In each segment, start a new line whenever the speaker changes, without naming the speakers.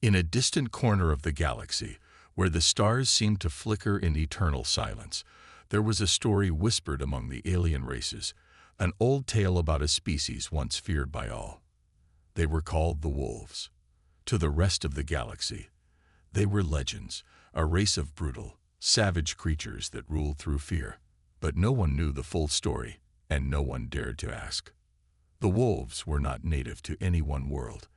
In a distant corner of the galaxy, where the stars seemed to flicker in eternal silence, there was a story whispered among the alien races, an old tale about a species once feared by all. They were called the wolves. To the rest of the galaxy, they were legends, a race of brutal, savage creatures that ruled through fear. But no one knew the full story, and no one dared to ask. The wolves were not native to any one world.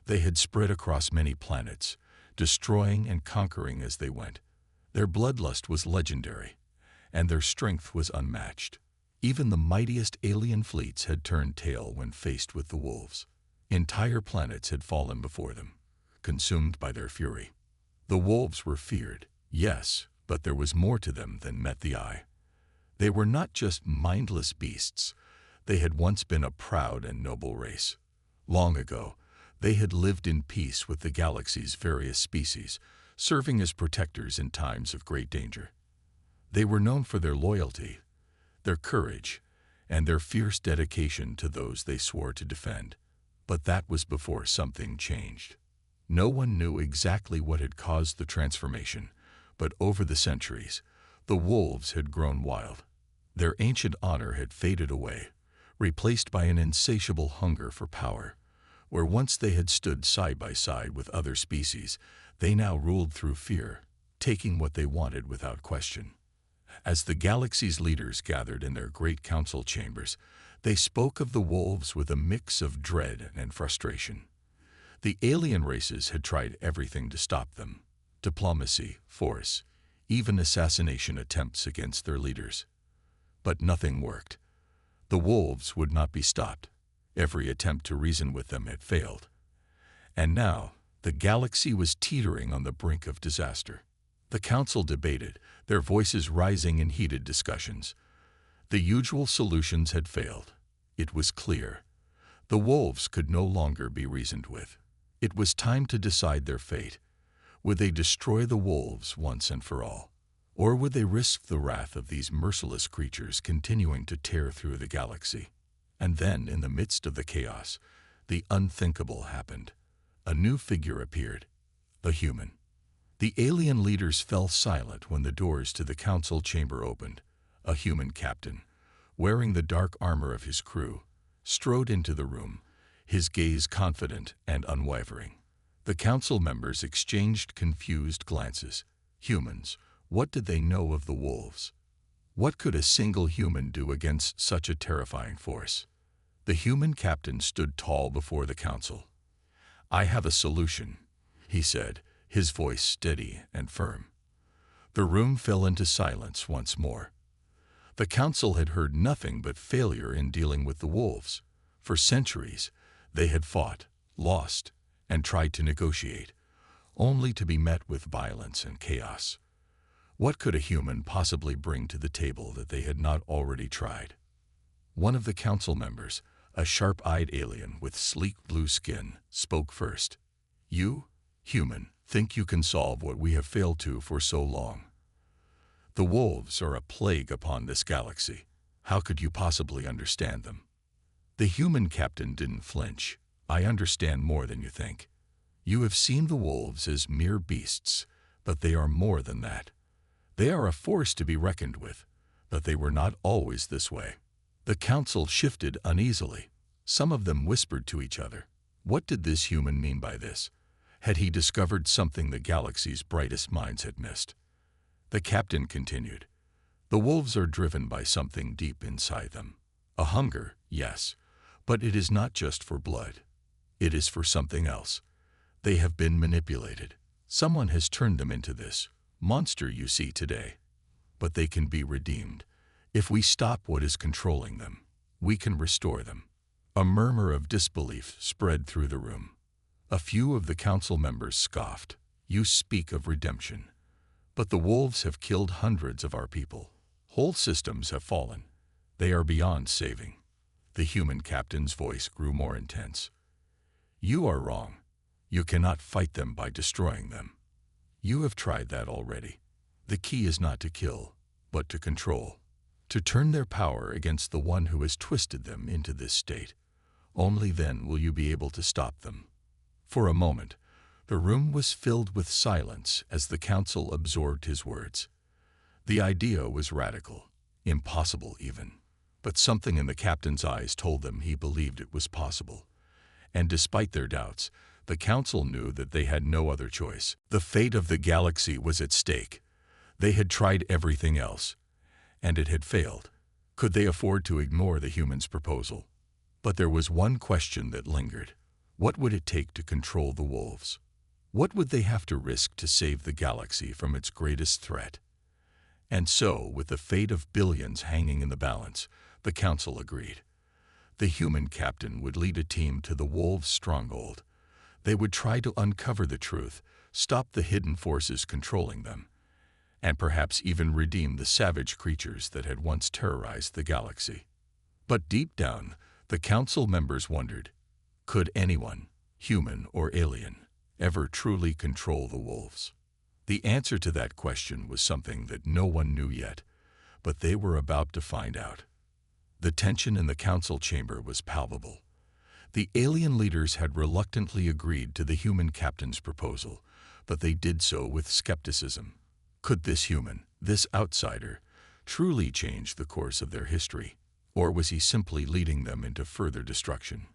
They had spread across many planets, destroying and conquering as they went. Their bloodlust was legendary, and their strength was unmatched. Even the mightiest alien fleets had turned tail when faced with the wolves. Entire planets had fallen before them, consumed by their fury. The wolves were feared, yes, but there was more to them than met the eye. They were not just mindless beasts. They had once been a proud and noble race. Long ago, they had lived in peace with the galaxy's various species, serving as protectors in times of great danger. They were known for their loyalty, their courage, and their fierce dedication to those they swore to defend. But that was before something changed. No one knew exactly what had caused the transformation, but over the centuries, the wolves had grown wild. Their ancient honor had faded away, replaced by an insatiable hunger for power. Where once they had stood side by side with other species, they now ruled through fear, taking what they wanted without question. As the galaxy's leaders gathered in their great council chambers, they spoke of the wolves with a mix of dread and frustration. The alien races had tried everything to stop them: diplomacy, force, even assassination attempts against their leaders. But nothing worked. The wolves would not be stopped. Every attempt to reason with them had failed. And now, the galaxy was teetering on the brink of disaster. The council debated, their voices rising in heated discussions. The usual solutions had failed. It was clear. The wolves could no longer be reasoned with. It was time to decide their fate. Would they destroy the wolves once and for all? Or would they risk the wrath of these merciless creatures continuing to tear through the galaxy? And then, in the midst of the chaos, the unthinkable happened. A new figure appeared: a human. The alien leaders fell silent when the doors to the council chamber opened. A human captain, wearing the dark armor of his crew, strode into the room, his gaze confident and unwavering. The council members exchanged confused glances. Humans, what did they know of the wolves? What could a single human do against such a terrifying force? The human captain stood tall before the council. "I have a solution," he said, his voice steady and firm. The room fell into silence once more. The council had heard nothing but failure in dealing with the wolves. For centuries, they had fought, lost, and tried to negotiate, only to be met with violence and chaos. What could a human possibly bring to the table that they had not already tried? One of the council members, a sharp-eyed alien with sleek blue skin, spoke first. "You, human, think you can solve what we have failed to for so long? The wolves are a plague upon this galaxy. How could you possibly understand them?" The human captain didn't flinch. "I understand more than you think. You have seen the wolves as mere beasts, but they are more than that. They are a force to be reckoned with, but they were not always this way." The council shifted uneasily. Some of them whispered to each other. What did this human mean by this? Had he discovered something the galaxy's brightest minds had missed? The captain continued. "The wolves are driven by something deep inside them. A hunger, yes, but it is not just for blood. It is for something else. They have been manipulated. Someone has turned them into this monster you see today. But they can be redeemed. If we stop what is controlling them, we can restore them." A murmur of disbelief spread through the room. A few of the council members scoffed. "You speak of redemption. But the wolves have killed hundreds of our people. Whole systems have fallen. They are beyond saving." The human captain's voice grew more intense. "You are wrong. You cannot fight them by destroying them. You have tried that already. The key is not to kill, but to control. To turn their power against the one who has twisted them into this state. Only then will you be able to stop them." For a moment, The room was filled with silence as the council absorbed his words. The idea was radical, impossible even, but something in the captain's eyes told them he believed it was possible. And despite their doubts, the council knew that they had no other choice. The fate of the galaxy was at stake. They had tried everything else, and it had failed. Could they afford to ignore the humans' proposal? But there was one question that lingered. What would it take to control the wolves? What would they have to risk to save the galaxy from its greatest threat? And so, with the fate of billions hanging in the balance, the council agreed. The human captain would lead a team to the wolves' stronghold. They would try to uncover the truth, stop the hidden forces controlling them, and perhaps even redeem the savage creatures that had once terrorized the galaxy. But deep down, the council members wondered, could anyone, human or alien, ever truly control the wolves? The answer to that question was something that no one knew yet, but they were about to find out. The tension in the council chamber was palpable. The alien leaders had reluctantly agreed to the human captain's proposal, but they did so with skepticism. Could this human, this outsider, truly change the course of their history, or was he simply leading them into further destruction?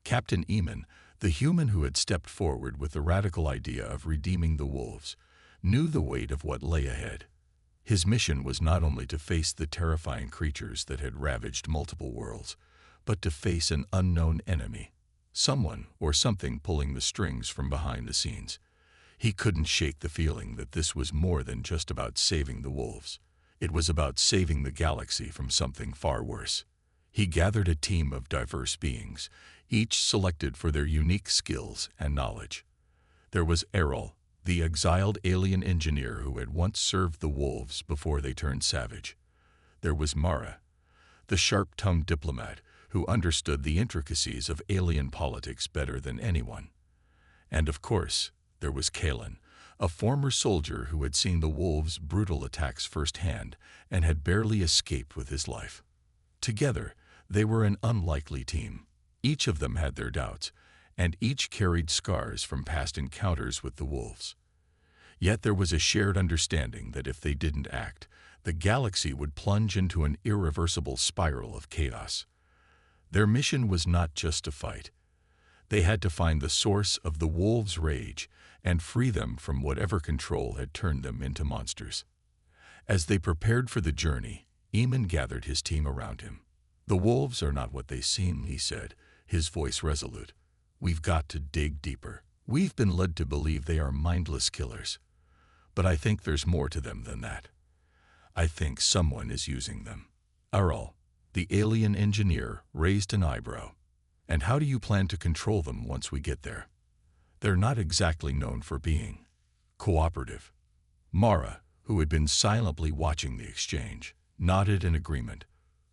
Captain Eamon, the human who had stepped forward with the radical idea of redeeming the wolves, knew the weight of what lay ahead. His mission was not only to face the terrifying creatures that had ravaged multiple worlds, but to face an unknown enemy, someone or something pulling the strings from behind the scenes. He couldn't shake the feeling that this was more than just about saving the wolves. It was about saving the galaxy from something far worse. He gathered a team of diverse beings, each selected for their unique skills and knowledge. There was Errol, the exiled alien engineer who had once served the wolves before they turned savage. There was Mara, the sharp-tongued diplomat who understood the intricacies of alien politics better than anyone. And of course, there was Kalen, a former soldier who had seen the wolves' brutal attacks firsthand and had barely escaped with his life. Together, they were an unlikely team. Each of them had their doubts, and each carried scars from past encounters with the wolves. Yet there was a shared understanding that if they didn't act, the galaxy would plunge into an irreversible spiral of chaos. Their mission was not just to fight. They had to find the source of the wolves' rage and free them from whatever control had turned them into monsters. As they prepared for the journey, Eamon gathered his team around him. "The wolves are not what they seem," he said, his voice resolute. "We've got to dig deeper. We've been led to believe they are mindless killers. But I think there's more to them than that. I think someone is using them." Errol, the alien engineer, raised an eyebrow. "And how do you plan to control them once we get there?" "They're not exactly known for being cooperative." Mara, who had been silently watching the exchange, nodded in agreement.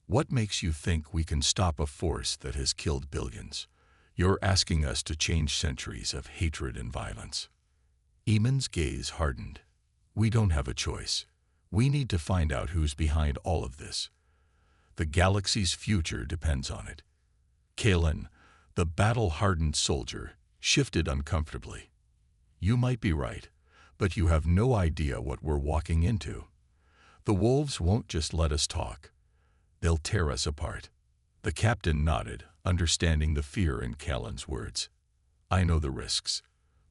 "What makes you think we can stop a force that has killed billions? You're asking us to change centuries of hatred and violence." Eamon's gaze hardened. "We don't have a choice. We need to find out who's behind all of this. The galaxy's future depends on it." Kalen, the battle-hardened soldier, shifted uncomfortably. "You might be right, but you have no idea what we're walking into. The wolves won't just let us talk. They'll tear us apart." The captain nodded, understanding the fear in Kalen's words. "I know the risks,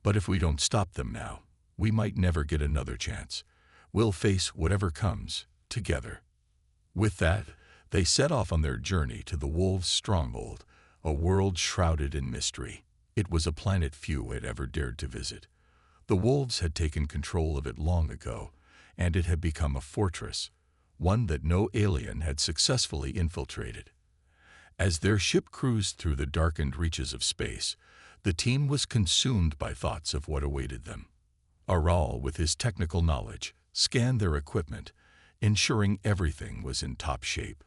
but if we don't stop them now, we might never get another chance. We'll face whatever comes, together." With that, they set off on their journey to the wolves' stronghold, a world shrouded in mystery. It was a planet few had ever dared to visit. The wolves had taken control of it long ago, and it had become a fortress, one that no alien had successfully infiltrated. As their ship cruised through the darkened reaches of space, the team was consumed by thoughts of what awaited them. Aral, with his technical knowledge, scanned their equipment, ensuring everything was in top shape.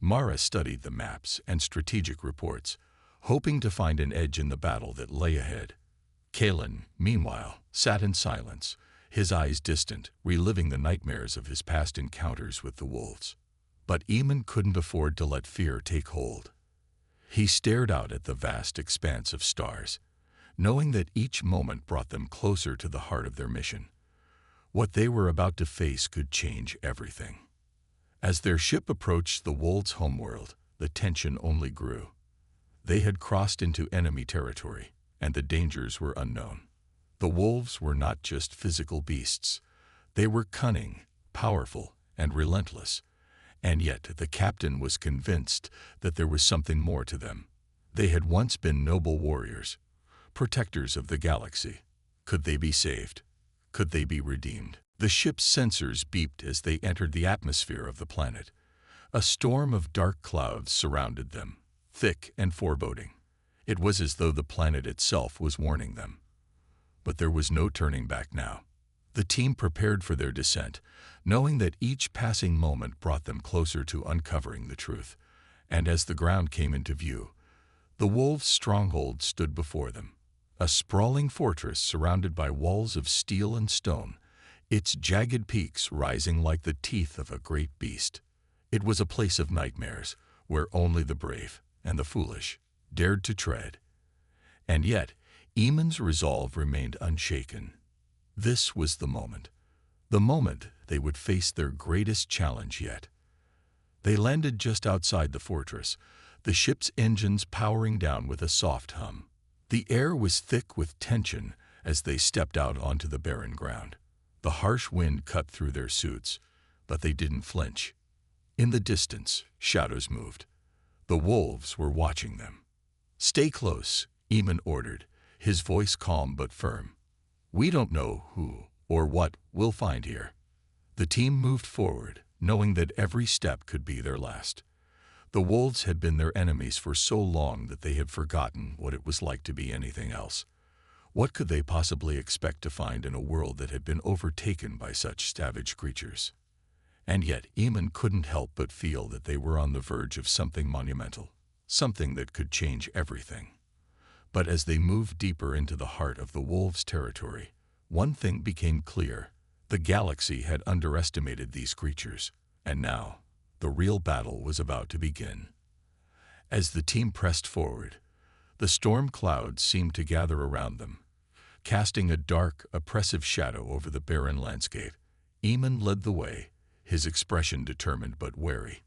Mara studied the maps and strategic reports, hoping to find an edge in the battle that lay ahead. Kalen, meanwhile, sat in silence, his eyes distant, reliving the nightmares of his past encounters with the wolves. But Eamon couldn't afford to let fear take hold. He stared out at the vast expanse of stars. knowing that each moment brought them closer to the heart of their mission. What they were about to face could change everything. As their ship approached the wolves' homeworld, the tension only grew. They had crossed into enemy territory, and the dangers were unknown. The wolves were not just physical beasts. They were cunning, powerful, and relentless. And yet the captain was convinced that there was something more to them. They had once been noble warriors, protectors of the galaxy. Could they be saved? Could they be redeemed? The ship's sensors beeped as they entered the atmosphere of the planet. A storm of dark clouds surrounded them, thick and foreboding. It was as though the planet itself was warning them. But there was no turning back now. The team prepared for their descent, knowing that each passing moment brought them closer to uncovering the truth. And as the ground came into view, the wolves' stronghold stood before them. A sprawling fortress surrounded by walls of steel and stone, its jagged peaks rising like the teeth of a great beast. It was a place of nightmares, where only the brave and the foolish dared to tread. And yet, Eamon's resolve remained unshaken. This was the moment they would face their greatest challenge yet. They landed just outside the fortress, the ship's engines powering down with a soft hum. The air was thick with tension as they stepped out onto the barren ground. The harsh wind cut through their suits, but they didn't flinch. In the distance, shadows moved. The wolves were watching them. "Stay close," Eamon ordered, his voice calm but firm. "We don't know who or what we'll find here." The team moved forward, knowing that every step could be their last. The wolves had been their enemies for so long that they had forgotten what it was like to be anything else. What could they possibly expect to find in a world that had been overtaken by such savage creatures? And yet Eamon couldn't help but feel that they were on the verge of something monumental, something that could change everything. But as they moved deeper into the heart of the wolves' territory, one thing became clear. The galaxy had underestimated these creatures, and now the real battle was about to begin. As the team pressed forward, the storm clouds seemed to gather around them, casting a dark, oppressive shadow over the barren landscape. Eamon led the way, his expression determined but wary.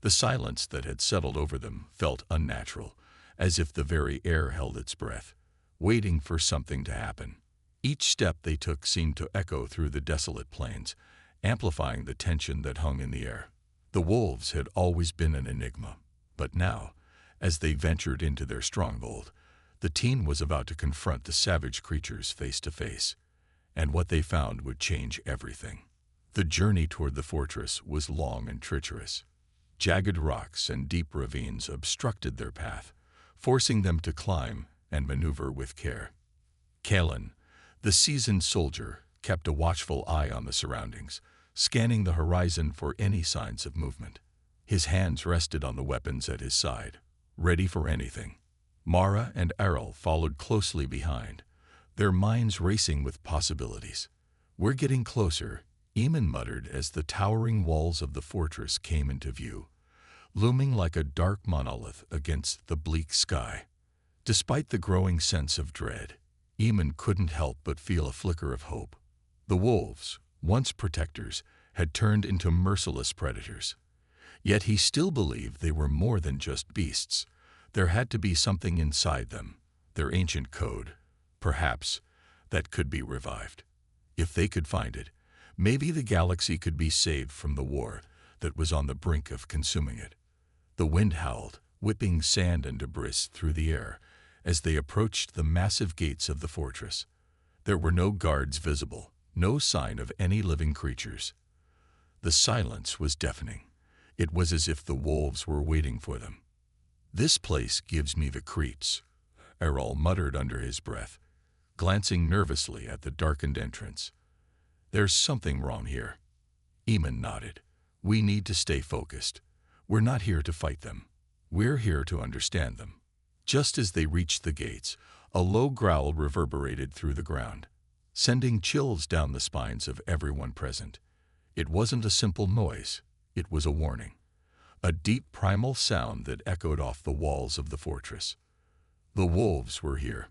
The silence that had settled over them felt unnatural, as if the very air held its breath, waiting for something to happen. Each step they took seemed to echo through the desolate plains, amplifying the tension that hung in the air. The wolves had always been an enigma, but now, as they ventured into their stronghold, the team was about to confront the savage creatures face to face, and what they found would change everything. The journey toward the fortress was long and treacherous. Jagged rocks and deep ravines obstructed their path, forcing them to climb and maneuver with care. Kalen, the seasoned soldier, kept a watchful eye on the surroundings, scanning the horizon for any signs of movement. His hands rested on the weapons at his side, ready for anything. Mara and Errol followed closely behind, their minds racing with possibilities. "We're getting closer," Eamon muttered as the towering walls of the fortress came into view, looming like a dark monolith against the bleak sky. Despite the growing sense of dread, Eamon couldn't help but feel a flicker of hope. The wolves, once protectors, had turned into merciless predators. Yet he still believed they were more than just beasts. There had to be something inside them, their ancient code, perhaps, that could be revived. If they could find it, maybe the galaxy could be saved from the war that was on the brink of consuming it. The wind howled, whipping sand and debris through the air as they approached the massive gates of the fortress. There were no guards visible, no sign of any living creatures. The silence was deafening. It was as if the wolves were waiting for them. "This place gives me the creeps," Errol muttered under his breath, glancing nervously at the darkened entrance. "There's something wrong here." Eamon nodded. "We need to stay focused. We're not here to fight them. We're here to understand them." Just as they reached the gates, a low growl reverberated through the ground, sending chills down the spines of everyone present. It wasn't a simple noise, it was a warning. A deep primal sound that echoed off the walls of the fortress. The wolves were here.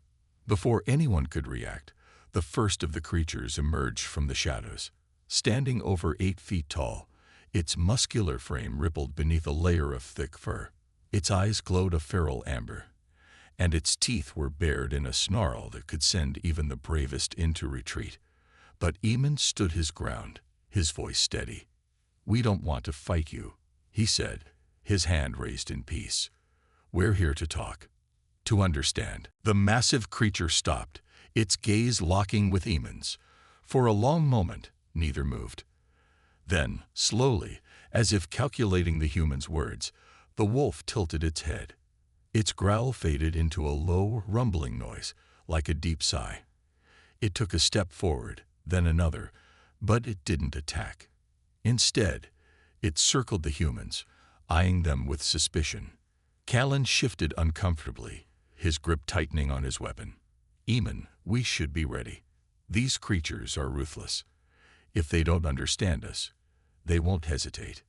Before anyone could react, the first of the creatures emerged from the shadows. Standing over 8 feet tall, its muscular frame rippled beneath a layer of thick fur. Its eyes glowed a feral amber, and its teeth were bared in a snarl that could send even the bravest into retreat. But Eamon stood his ground, his voice steady. "We don't want to fight you," he said, his hand raised in peace. "We're here to talk, to understand." The massive creature stopped, its gaze locking with Eamon's. For a long moment, neither moved. Then, slowly, as if calculating the human's words, the wolf tilted its head. Its growl faded into a low, rumbling noise, like a deep sigh. It took a step forward, then another, but it didn't attack. Instead, it circled the humans, eyeing them with suspicion. Callan shifted uncomfortably, his grip tightening on his weapon. "Eamon, we should be ready. These creatures are ruthless. If they don't understand us, they won't hesitate."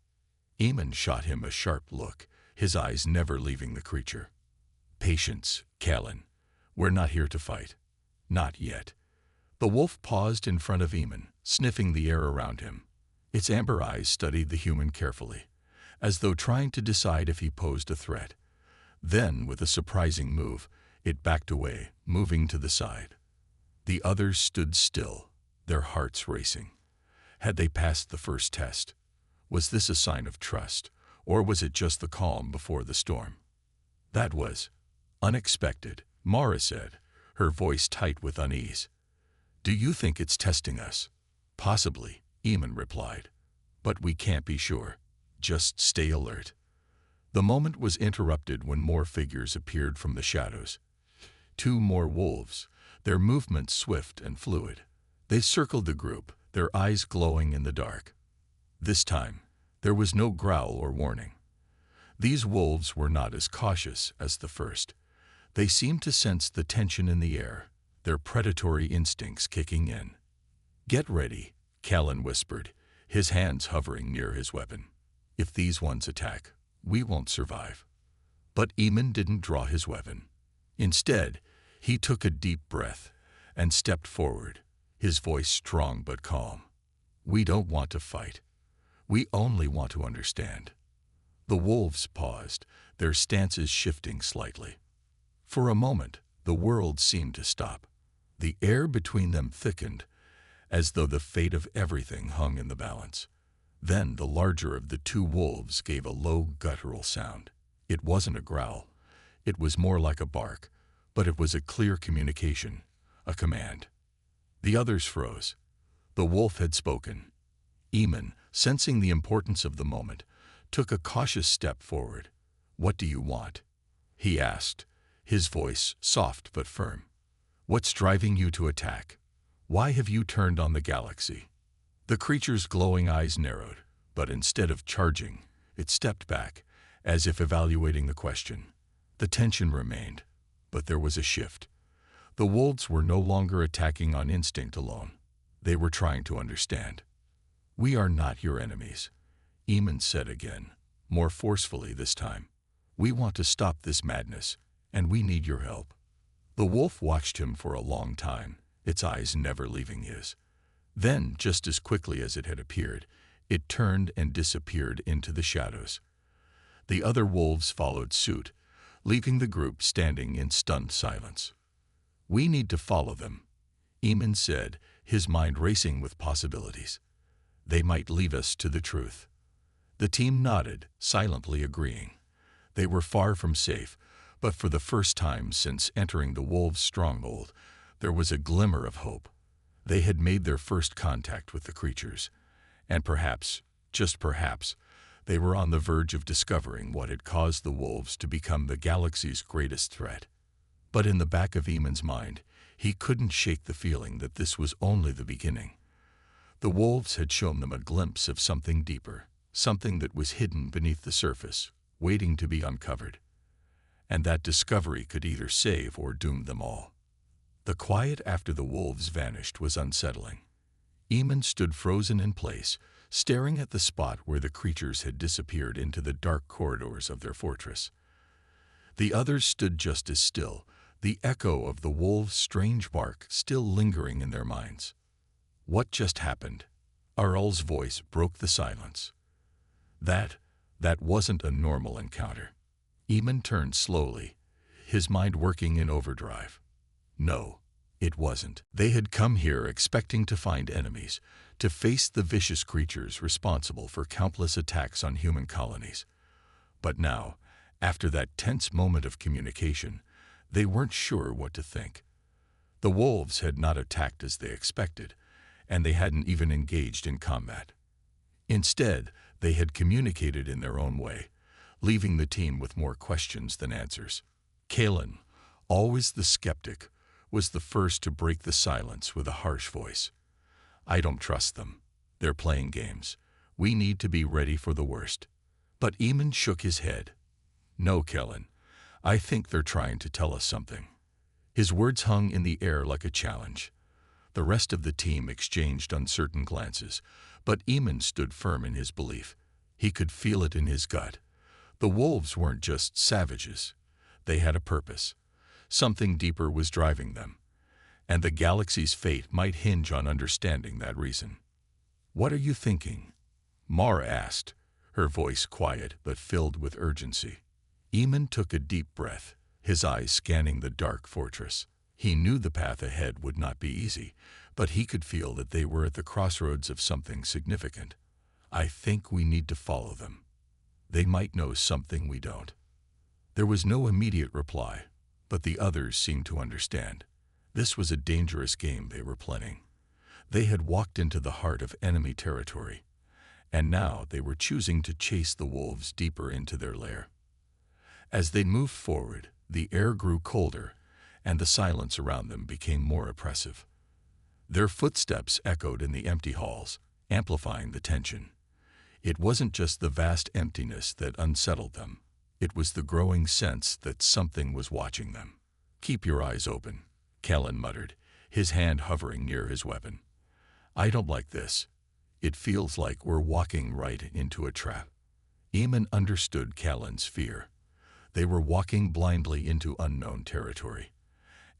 Eamon shot him a sharp look, his eyes never leaving the creature. "Patience, Callan. We're not here to fight. Not yet." The wolf paused in front of Eamon, sniffing the air around him. Its amber eyes studied the human carefully, as though trying to decide if he posed a threat. Then, with a surprising move, it backed away, moving to the side. The others stood still, their hearts racing. Had they passed the first test? Was this a sign of trust, or was it just the calm before the storm? "That was unexpected," Mara said, her voice tight with unease. "Do you think it's testing us?" "Possibly," Eamon replied. "But we can't be sure. Just stay alert." The moment was interrupted when more figures appeared from the shadows. 2 more wolves, their movements swift and fluid. They circled the group, their eyes glowing in the dark. This time, there was no growl or warning. These wolves were not as cautious as the first. They seemed to sense the tension in the air, their predatory instincts kicking in. "Get ready," Callan whispered, his hands hovering near his weapon. "If these ones attack, we won't survive." But Eamon didn't draw his weapon. Instead, he took a deep breath and stepped forward, his voice strong but calm. "We don't want to fight. We only want to understand." The wolves paused, their stances shifting slightly. For a moment, the world seemed to stop. The air between them thickened, as though the fate of everything hung in the balance. Then the larger of the 2 wolves gave a low, guttural sound. It wasn't a growl. It was more like a bark, but it was a clear communication, a command. The others froze. The wolf had spoken. Eamon, sensing the importance of the moment, took a cautious step forward. "What do you want?" he asked, his voice soft but firm. "What's driving you to attack? Why have you turned on the galaxy?" The creature's glowing eyes narrowed, but instead of charging, it stepped back, as if evaluating the question. The tension remained, but there was a shift. The wolves were no longer attacking on instinct alone. They were trying to understand. "We are not your enemies," Eamon said again, more forcefully this time. "We want to stop this madness, and we need your help." The wolf watched him for a long time, its eyes never leaving his. Then, just as quickly as it had appeared, it turned and disappeared into the shadows. The other wolves followed suit, leaving the group standing in stunned silence. "We need to follow them," Eamon said, his mind racing with possibilities. "They might lead us to the truth." The team nodded, silently agreeing. They were far from safe, but for the first time since entering the wolves' stronghold, there was a glimmer of hope. They had made their first contact with the creatures, and perhaps, just perhaps, they were on the verge of discovering what had caused the wolves to become the galaxy's greatest threat. But in the back of Eamon's mind, he couldn't shake the feeling that this was only the beginning. The wolves had shown them a glimpse of something deeper, something that was hidden beneath the surface, waiting to be uncovered. And that discovery could either save or doom them all. The quiet after the wolves vanished was unsettling. Eamon stood frozen in place, staring at the spot where the creatures had disappeared into the dark corridors of their fortress. The others stood just as still, the echo of the wolves' strange bark still lingering in their minds. What just happened? Arl's voice broke the silence. That wasn't a normal encounter. Eamon turned slowly, his mind working in overdrive. No, it wasn't. They had come here expecting to find enemies, to face the vicious creatures responsible for countless attacks on human colonies. But now, after that tense moment of communication, they weren't sure what to think. The wolves had not attacked as they expected, and they hadn't even engaged in combat. Instead, they had communicated in their own way, leaving the team with more questions than answers. Kalen, always the skeptic, was the first to break the silence with a harsh voice. "I don't trust them. They're playing games. We need to be ready for the worst." But Eamon shook his head. "No, Kellen. I think they're trying to tell us something." His words hung in the air like a challenge. The rest of the team exchanged uncertain glances, but Eamon stood firm in his belief. He could feel it in his gut. The wolves weren't just savages. They had a purpose. Something deeper was driving them, and the galaxy's fate might hinge on understanding that reason. "What are you thinking?" Mara asked, her voice quiet but filled with urgency. Eamon took a deep breath, his eyes scanning the dark fortress. He knew the path ahead would not be easy, but he could feel that they were at the crossroads of something significant. "I think we need to follow them. They might know something we don't." There was no immediate reply, but the others seemed to understand. This was a dangerous game they were playing. They had walked into the heart of enemy territory, and now they were choosing to chase the wolves deeper into their lair. As they moved forward, the air grew colder, and the silence around them became more oppressive. Their footsteps echoed in the empty halls, amplifying the tension. It wasn't just the vast emptiness that unsettled them. It was the growing sense that something was watching them. "Keep your eyes open," Kellen muttered, his hand hovering near his weapon. "I don't like this. It feels like we're walking right into a trap." Eamon understood Kellen's fear. They were walking blindly into unknown territory.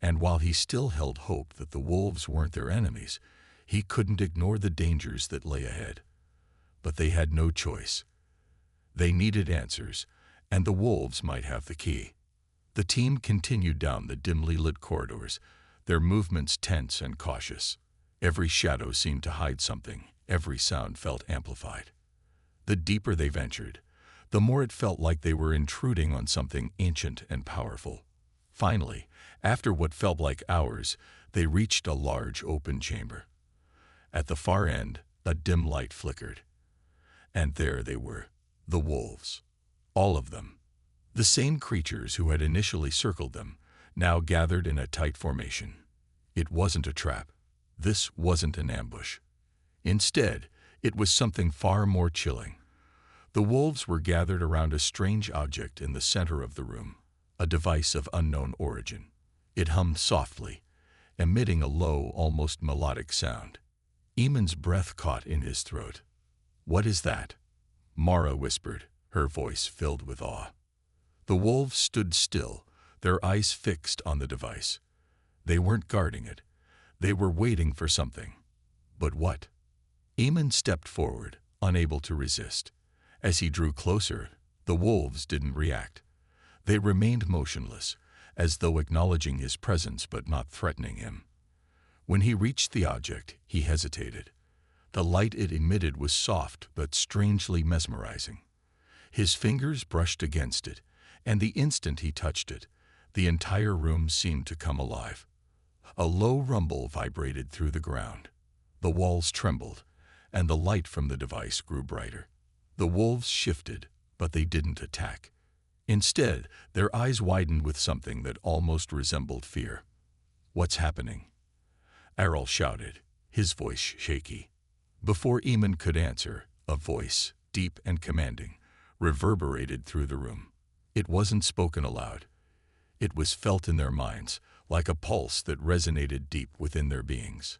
And while he still held hope that the wolves weren't their enemies, he couldn't ignore the dangers that lay ahead. But they had no choice. They needed answers, and the wolves might have the key. The team continued down the dimly lit corridors, their movements tense and cautious. Every shadow seemed to hide something, every sound felt amplified. The deeper they ventured, the more it felt like they were intruding on something ancient and powerful. Finally, after what felt like hours, they reached a large open chamber. At the far end, a dim light flickered. And there they were, the wolves. All of them. The same creatures who had initially circled them, now gathered in a tight formation. It wasn't a trap. This wasn't an ambush. Instead, it was something far more chilling. The wolves were gathered around a strange object in the center of the room, a device of unknown origin. It hummed softly, emitting a low, almost melodic sound. Eamon's breath caught in his throat. "What is that?" Mara whispered, her voice filled with awe. The wolves stood still, their eyes fixed on the device. They weren't guarding it. They were waiting for something. But what? Eamon stepped forward, unable to resist. As he drew closer, the wolves didn't react. They remained motionless, as though acknowledging his presence but not threatening him. When he reached the object, he hesitated. The light it emitted was soft but strangely mesmerizing. His fingers brushed against it, and the instant he touched it, the entire room seemed to come alive. A low rumble vibrated through the ground. The walls trembled, and the light from the device grew brighter. The wolves shifted, but they didn't attack. Instead, their eyes widened with something that almost resembled fear. "What's happening?" Errol shouted, his voice shaky. Before Eamon could answer, a voice, deep and commanding, reverberated through the room. It wasn't spoken aloud. It was felt in their minds, like a pulse that resonated deep within their beings.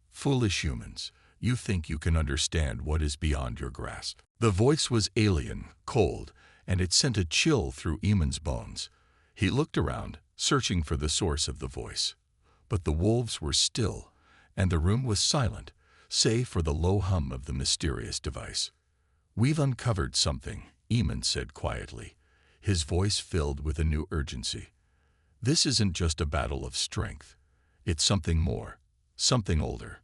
"Foolish humans, you think you can understand what is beyond your grasp." The voice was alien, cold, and it sent a chill through Eamon's bones. He looked around, searching for the source of the voice. But the wolves were still, and the room was silent, save for the low hum of the mysterious device. "We've uncovered something," Eamon said quietly, his voice filled with a new urgency. "This isn't just a battle of strength. It's something more, something older."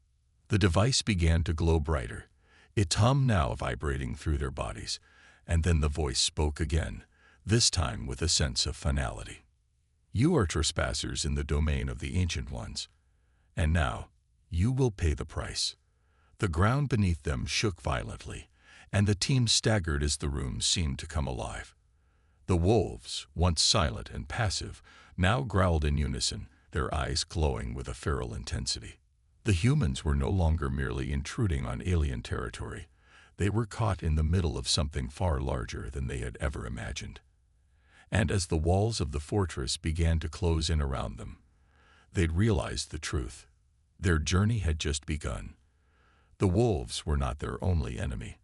The device began to glow brighter, its hum now vibrating through their bodies, and then the voice spoke again, this time with a sense of finality. "You are trespassers in the domain of the Ancient Ones, and now you will pay the price." The ground beneath them shook violently, and the team staggered as the room seemed to come alive. The wolves, once silent and passive, now growled in unison, their eyes glowing with a feral intensity. The humans were no longer merely intruding on alien territory. They were caught in the middle of something far larger than they had ever imagined. And as the walls of the fortress began to close in around them, they'd realized the truth. Their journey had just begun. The wolves were not their only enemy.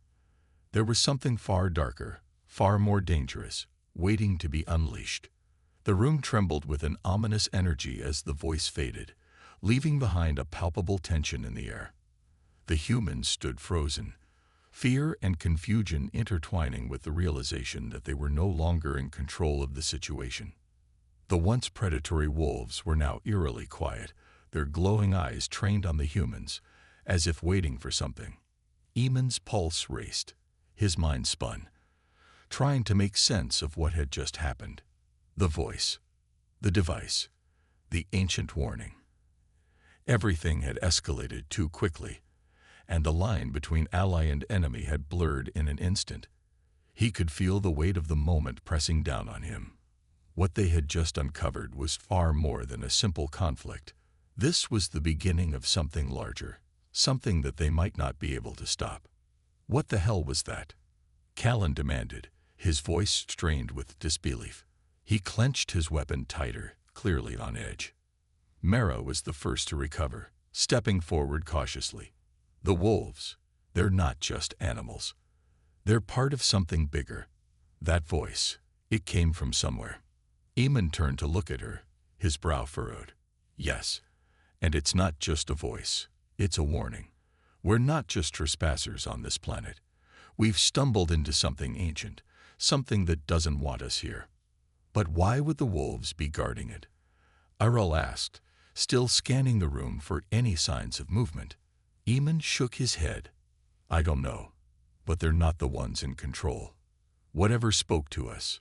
There was something far darker, far more dangerous, waiting to be unleashed. The room trembled with an ominous energy as the voice faded, leaving behind a palpable tension in the air. The humans stood frozen, fear and confusion intertwining with the realization that they were no longer in control of the situation. The once predatory wolves were now eerily quiet, their glowing eyes trained on the humans, as if waiting for something. Eamon's pulse raced, his mind spun, trying to make sense of what had just happened. The voice, the device, the ancient warning. Everything had escalated too quickly, and the line between ally and enemy had blurred in an instant. He could feel the weight of the moment pressing down on him. What they had just uncovered was far more than a simple conflict. This was the beginning of something larger, something that they might not be able to stop. "What the hell was that?" Callan demanded, his voice strained with disbelief. He clenched his weapon tighter, clearly on edge. Mara was the first to recover, stepping forward cautiously. "The wolves, they're not just animals. They're part of something bigger." That voice, it came from somewhere. Eamon turned to look at her, his brow furrowed. "Yes, and it's not just a voice, it's a warning. We're not just trespassers on this planet. We've stumbled into something ancient, something that doesn't want us here." "But why would the wolves be guarding it?" Aral asked, still scanning the room for any signs of movement. Eamon shook his head. "I don't know, but they're not the ones in control. Whatever spoke to us,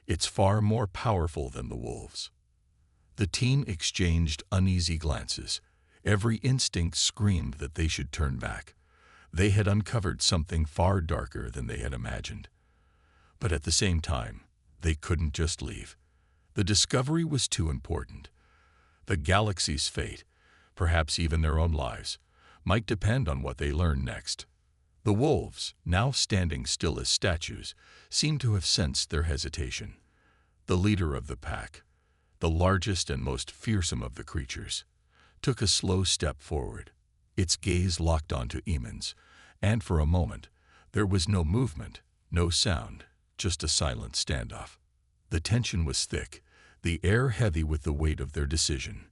it's far more powerful than the wolves." The team exchanged uneasy glances. Every instinct screamed that they should turn back. They had uncovered something far darker than they had imagined. But at the same time, they couldn't just leave. The discovery was too important. The galaxy's fate, perhaps even their own lives, might depend on what they learned next. The wolves, now standing still as statues, seemed to have sensed their hesitation. The leader of the pack, the largest and most fearsome of the creatures, took a slow step forward. Its gaze locked onto Eamon's, and for a moment, there was no movement, no sound, just a silent standoff. The tension was thick, the air heavy with the weight of their decision.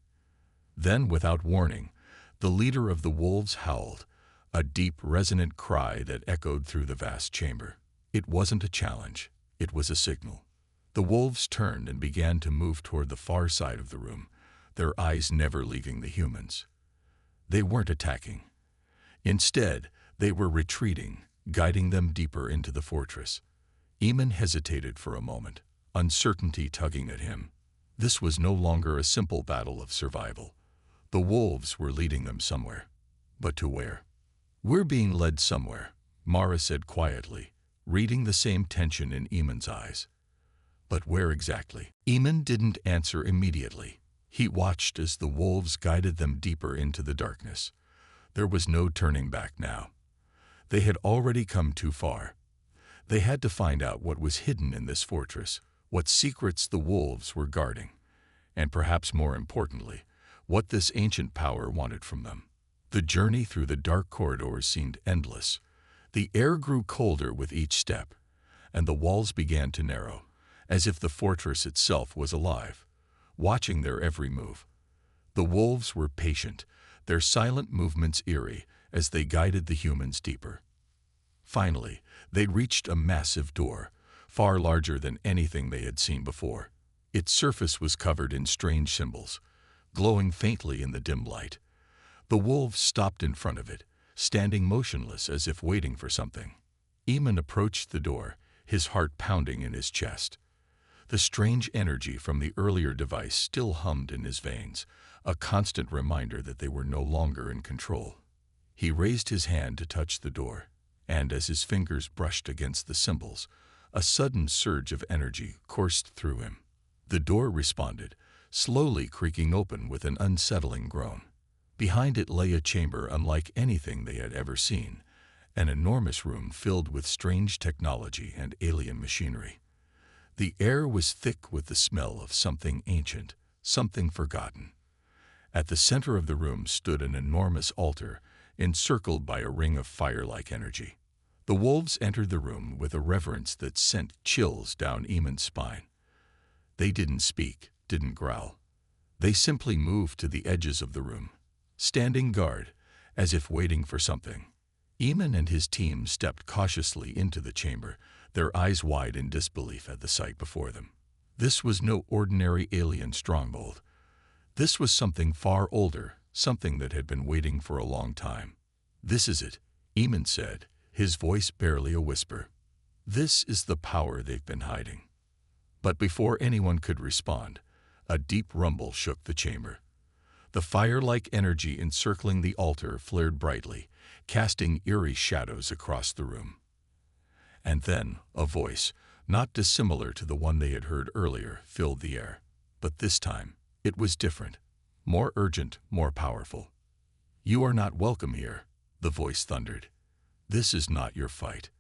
Then, without warning, the leader of the wolves howled, a deep, resonant cry that echoed through the vast chamber. It wasn't a challenge, it was a signal. The wolves turned and began to move toward the far side of the room, their eyes never leaving the humans. They weren't attacking. Instead, they were retreating, guiding them deeper into the fortress. Eamon hesitated for a moment, uncertainty tugging at him. This was no longer a simple battle of survival. The wolves were leading them somewhere. But to where? "We're being led somewhere," Mara said quietly, reading the same tension in Eamon's eyes. "But where exactly?" Eamon didn't answer immediately. He watched as the wolves guided them deeper into the darkness. There was no turning back now. They had already come too far. They had to find out what was hidden in this fortress, what secrets the wolves were guarding, and perhaps more importantly, what this ancient power wanted from them. The journey through the dark corridors seemed endless. The air grew colder with each step, and the walls began to narrow, as if the fortress itself was alive, watching their every move. The wolves were patient, their silent movements eerie as they guided the humans deeper. Finally, they reached a massive door, far larger than anything they had seen before. Its surface was covered in strange symbols, glowing faintly in the dim light. The wolves stopped in front of it, standing motionless as if waiting for something. Eamon approached the door, his heart pounding in his chest. The strange energy from the earlier device still hummed in his veins, a constant reminder that they were no longer in control. He raised his hand to touch the door, and as his fingers brushed against the symbols, a sudden surge of energy coursed through him. The door responded, slowly creaking open with an unsettling groan. Behind it lay a chamber unlike anything they had ever seen, an enormous room filled with strange technology and alien machinery. The air was thick with the smell of something ancient, something forgotten. At the center of the room stood an enormous altar, encircled by a ring of fire-like energy. The wolves entered the room with a reverence that sent chills down Eamon's spine. They didn't speak, didn't growl. They simply moved to the edges of the room, standing guard, as if waiting for something. Eamon and his team stepped cautiously into the chamber, their eyes wide in disbelief at the sight before them. This was no ordinary alien stronghold. This was something far older, something that had been waiting for a long time. "This is it," Eamon said, his voice barely a whisper. "This is the power they've been hiding." But before anyone could respond, a deep rumble shook the chamber. The fire-like energy encircling the altar flared brightly, casting eerie shadows across the room. And then a voice, not dissimilar to the one they had heard earlier, filled the air. But this time, it was different, more urgent, more powerful. "You are not welcome here," the voice thundered. "This is not your fight.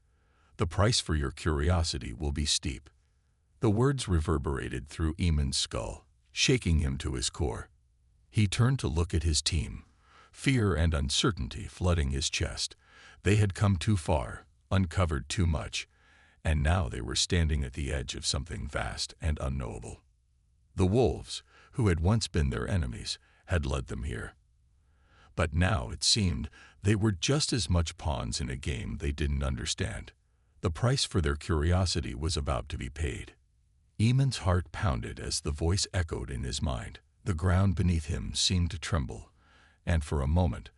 The price for your curiosity will be steep." The words reverberated through Eamon's skull, shaking him to his core. He turned to look at his team, fear and uncertainty flooding his chest. They had come too far, uncovered too much, and now they were standing at the edge of something vast and unknowable. The wolves, who had once been their enemies, had led them here. But now, it seemed, they were just as much pawns in a game they didn't understand. The price for their curiosity was about to be paid. Eamon's heart pounded as the voice echoed in his mind. The ground beneath him seemed to tremble, and for a moment,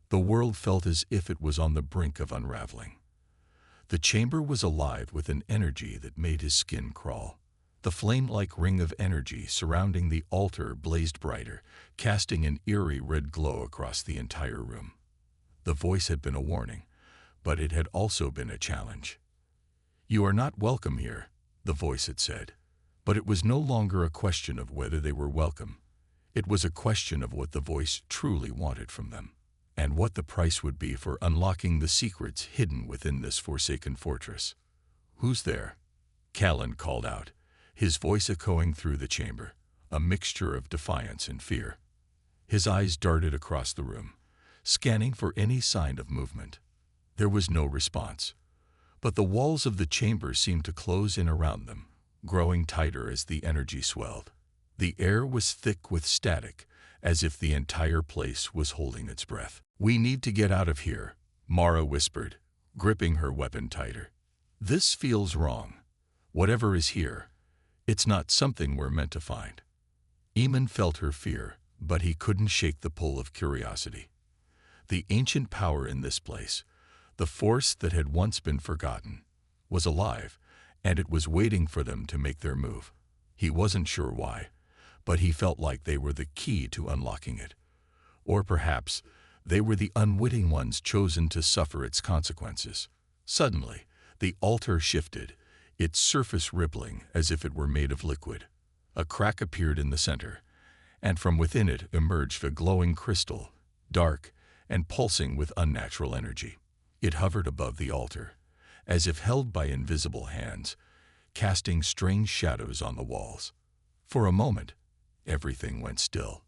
the world felt as if it was on the brink of unraveling. The chamber was alive with an energy that made his skin crawl. The flame-like ring of energy surrounding the altar blazed brighter, casting an eerie red glow across the entire room. The voice had been a warning, but it had also been a challenge. "You are not welcome here," the voice had said. But it was no longer a question of whether they were welcome. It was a question of what the voice truly wanted from them, and what the price would be for unlocking the secrets hidden within this forsaken fortress. "Who's there?" Callan called out, his voice echoing through the chamber, a mixture of defiance and fear. His eyes darted across the room, scanning for any sign of movement. There was no response, but the walls of the chamber seemed to close in around them, growing tighter as the energy swelled. The air was thick with static, as if the entire place was holding its breath. "We need to get out of here," Mara whispered, gripping her weapon tighter. "This feels wrong. Whatever is here, it's not something we're meant to find." Eamon felt her fear, but he couldn't shake the pull of curiosity. The ancient power in this place, the force that had once been forgotten, was alive, and it was waiting for them to make their move. He wasn't sure why, but he felt like they were the key to unlocking it. Or perhaps they were the unwitting ones chosen to suffer its consequences. Suddenly, the altar shifted, its surface rippling as if it were made of liquid. A crack appeared in the center, and from within it emerged a glowing crystal, dark and pulsing with unnatural energy. It hovered above the altar, as if held by invisible hands, casting strange shadows on the walls. For a moment, everything went still.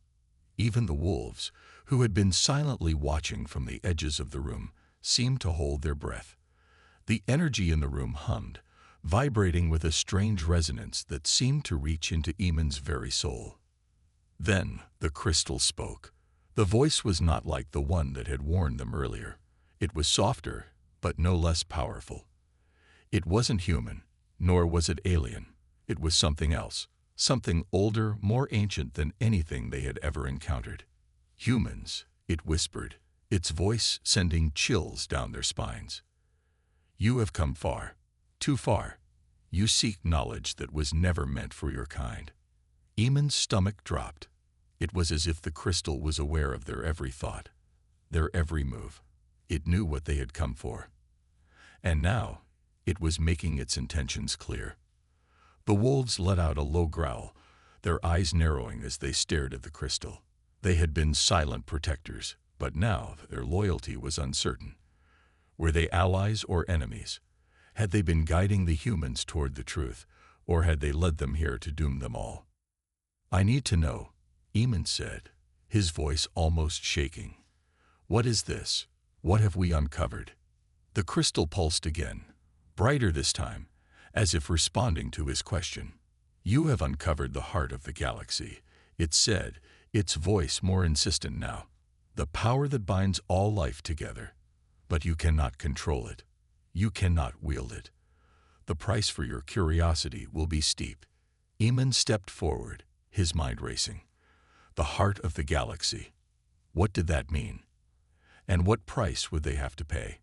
Even the wolves, who had been silently watching from the edges of the room, seemed to hold their breath. The energy in the room hummed, vibrating with a strange resonance that seemed to reach into Eamon's very soul. Then the crystal spoke. The voice was not like the one that had warned them earlier. It was softer, but no less powerful. It wasn't human, nor was it alien. It was something else, something older, more ancient than anything they had ever encountered. Humans, it whispered, its voice sending chills down their spines. You have come far, too far. You seek knowledge that was never meant for your kind. Eamon's stomach dropped. It was as if the crystal was aware of their every thought, their every move. It knew what they had come for. And now, it was making its intentions clear. The wolves let out a low growl, their eyes narrowing as they stared at the crystal. They had been silent protectors, but now their loyalty was uncertain. Were they allies or enemies? Had they been guiding the humans toward the truth, or had they led them here to doom them all? I need to know, Eamon said, his voice almost shaking. What is this? What have we uncovered? The crystal pulsed again, brighter this time, as if responding to his question. You have uncovered the heart of the galaxy, it said, its voice more insistent now. The power that binds all life together. But you cannot control it. You cannot wield it. The price for your curiosity will be steep. Eamon stepped forward, his mind racing. The heart of the galaxy. What did that mean? And what price would they have to pay?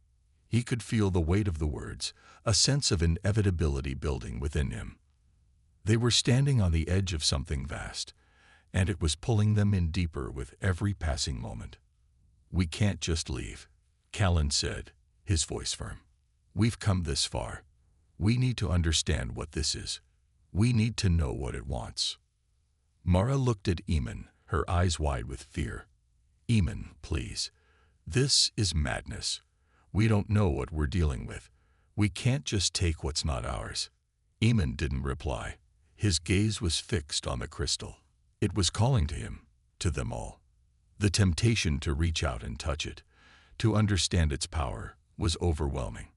He could feel the weight of the words, a sense of inevitability building within him. They were standing on the edge of something vast, and it was pulling them in deeper with every passing moment. We can't just leave, Callan said, his voice firm. We've come this far. We need to understand what this is. We need to know what it wants. Mara looked at Eamon, her eyes wide with fear. Eamon, please. This is madness. We don't know what we're dealing with. We can't just take what's not ours. Eamon didn't reply. His gaze was fixed on the crystal. It was calling to him, to them all. The temptation to reach out and touch it, to understand its power, was overwhelming.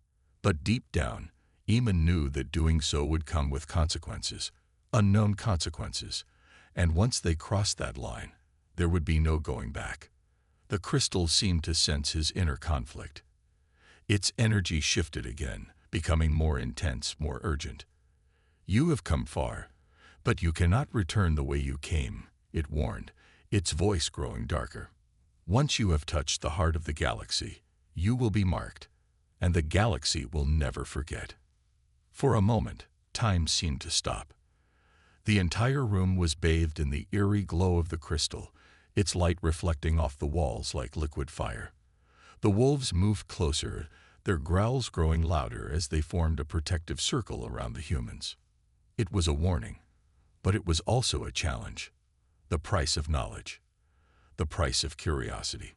But deep down, Eamon knew that doing so would come with consequences, unknown consequences, and once they crossed that line, there would be no going back. The crystal seemed to sense his inner conflict. Its energy shifted again, becoming more intense, more urgent. You have come far, but you cannot return the way you came, it warned, its voice growing darker. Once you have touched the heart of the galaxy, you will be marked, and the galaxy will never forget. For a moment, time seemed to stop. The entire room was bathed in the eerie glow of the crystal, its light reflecting off the walls like liquid fire. The wolves moved closer, their growls growing louder as they formed a protective circle around the humans. It was a warning, but it was also a challenge. The price of knowledge, the price of curiosity,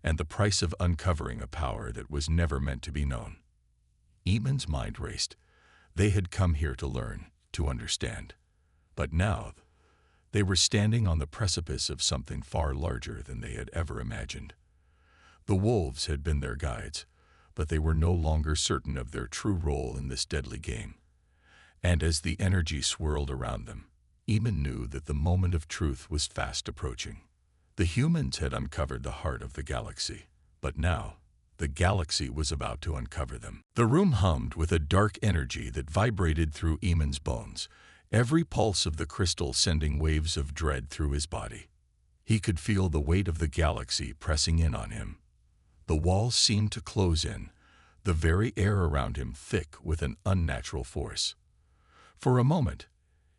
and the price of uncovering a power that was never meant to be known. Eamon's mind raced. They had come here to learn, to understand. But now, they were standing on the precipice of something far larger than they had ever imagined. The wolves had been their guides, but they were no longer certain of their true role in this deadly game. And as the energy swirled around them, Eamon knew that the moment of truth was fast approaching. The humans had uncovered the heart of the galaxy, but now, the galaxy was about to uncover them. The room hummed with a dark energy that vibrated through Eamon's bones, every pulse of the crystal sending waves of dread through his body. He could feel the weight of the galaxy pressing in on him. The walls seemed to close in, the very air around him thick with an unnatural force. For a moment,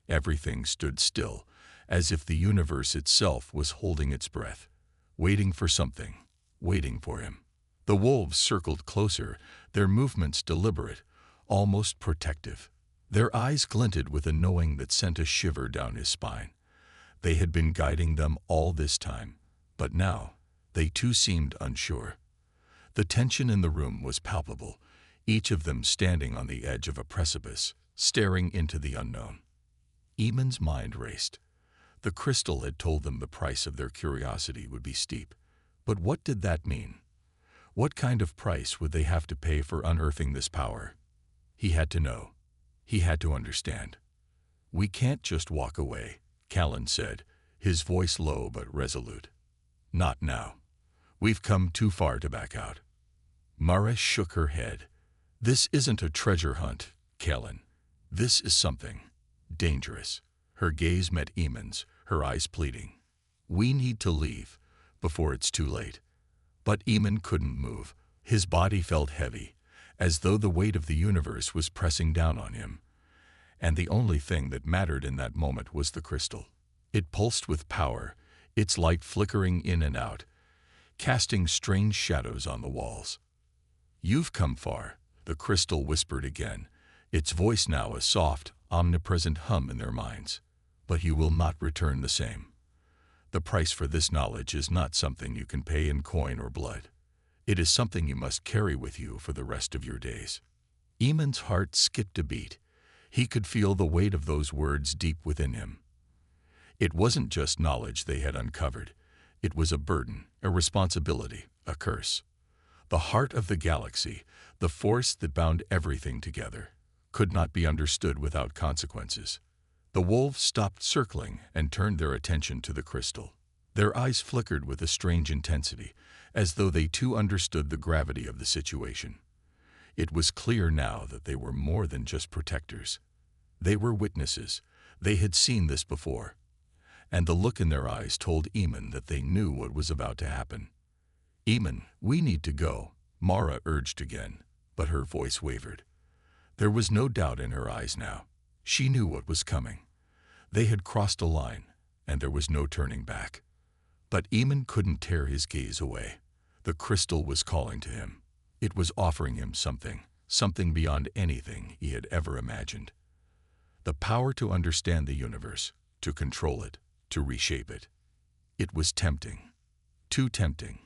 everything stood still, as if the universe itself was holding its breath, waiting for something, waiting for him. The wolves circled closer, their movements deliberate, almost protective. Their eyes glinted with a knowing that sent a shiver down his spine. They had been guiding them all this time, but now they too seemed unsure. The tension in the room was palpable, each of them standing on the edge of a precipice, staring into the unknown. Eamon's mind raced. The crystal had told them the price of their curiosity would be steep. But what did that mean? What kind of price would they have to pay for unearthing this power? He had to know. He had to understand. We can't just walk away, Callan said, his voice low but resolute. "Not now. We've come too far to back out." Mara shook her head. "This isn't a treasure hunt, Kellen. This is something dangerous." Her gaze met Eamon's, her eyes pleading. "We need to leave before it's too late." But Eamon couldn't move. His body felt heavy, as though the weight of the universe was pressing down on him. And the only thing that mattered in that moment was the crystal. It pulsed with power, its light flickering in and out, casting strange shadows on the walls. "You've come far," the crystal whispered again, its voice now a soft, omnipresent hum in their minds. "But you will not return the same. The price for this knowledge is not something you can pay in coin or blood. It is something you must carry with you for the rest of your days." Eamon's heart skipped a beat. He could feel the weight of those words deep within him. It wasn't just knowledge they had uncovered. It was a burden, a responsibility, a curse. The heart of the galaxy, the force that bound everything together, could not be understood without consequences. The wolves stopped circling and turned their attention to the crystal. Their eyes flickered with a strange intensity, as though they too understood the gravity of the situation. It was clear now that they were more than just protectors. They were witnesses. They had seen this before. And the look in their eyes told Eamon that they knew what was about to happen. "Eamon, we need to go," Mara urged again, but her voice wavered. There was no doubt in her eyes now. She knew what was coming. They had crossed a line, and there was no turning back. But Eamon couldn't tear his gaze away. The crystal was calling to him. It was offering him something, something beyond anything he had ever imagined. The power to understand the universe, to control it, to reshape it. It was tempting, too tempting.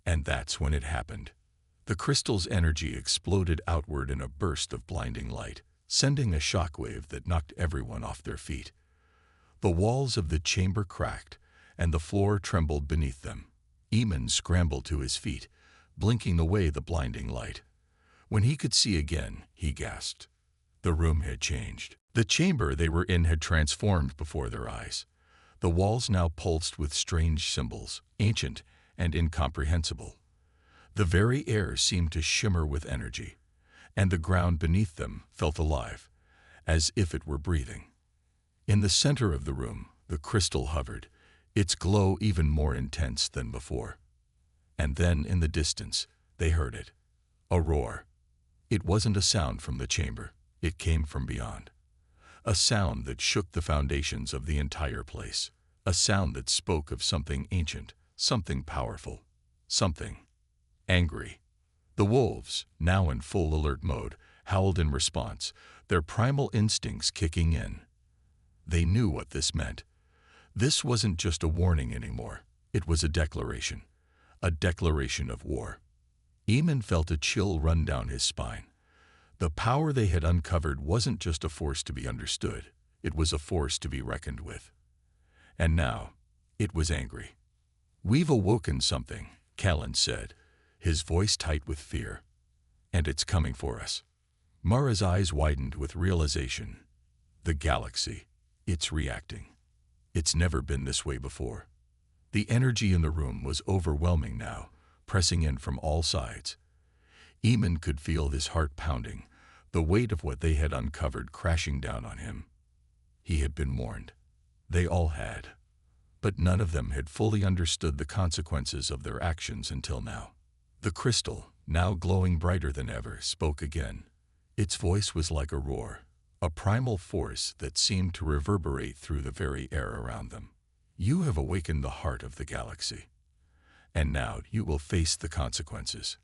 And that's when it happened. The crystal's energy exploded outward in a burst of blinding light, sending a shockwave that knocked everyone off their feet. The walls of the chamber cracked, and the floor trembled beneath them. Eamon scrambled to his feet, blinking away the blinding light. When he could see again, he gasped. The room had changed. The chamber they were in had transformed before their eyes. The walls now pulsed with strange symbols, ancient and incomprehensible. The very air seemed to shimmer with energy, and the ground beneath them felt alive, as if it were breathing. In the center of the room, the crystal hovered, its glow even more intense than before. And then, in the distance, they heard it. A roar. It wasn't a sound from the chamber. It came from beyond. A sound that shook the foundations of the entire place. A sound that spoke of something ancient, something powerful, something angry. The wolves, now in full alert mode, howled in response, their primal instincts kicking in. They knew what this meant. This wasn't just a warning anymore. It was a declaration of war. Eamon felt a chill run down his spine. The power they had uncovered wasn't just a force to be understood. It was a force to be reckoned with. And now, it was angry. "We've awoken something," Callan said, his voice tight with fear. "And it's coming for us." Mara's eyes widened with realization. The galaxy. It's reacting. It's never been this way before. The energy in the room was overwhelming now, pressing in from all sides. Eamon could feel his heart pounding, the weight of what they had uncovered crashing down on him. He had been warned. They all had. But none of them had fully understood the consequences of their actions until now. The crystal, now glowing brighter than ever, spoke again. Its voice was like a roar, a primal force that seemed to reverberate through the very air around them. "You have awakened the heart of the galaxy. And now you will face the consequences."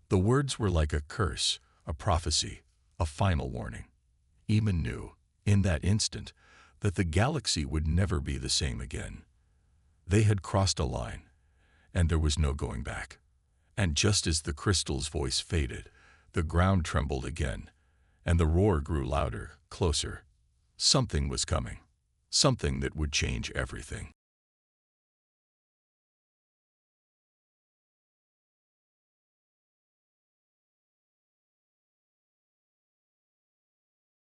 The words were like a curse, a prophecy, a final warning. Eamon knew, in that instant, that the galaxy would never be the same again. They had crossed a line, and there was no going back. And just as the crystal's voice faded, the ground trembled again, and the roar grew louder, closer. Something was coming. Something that would change everything.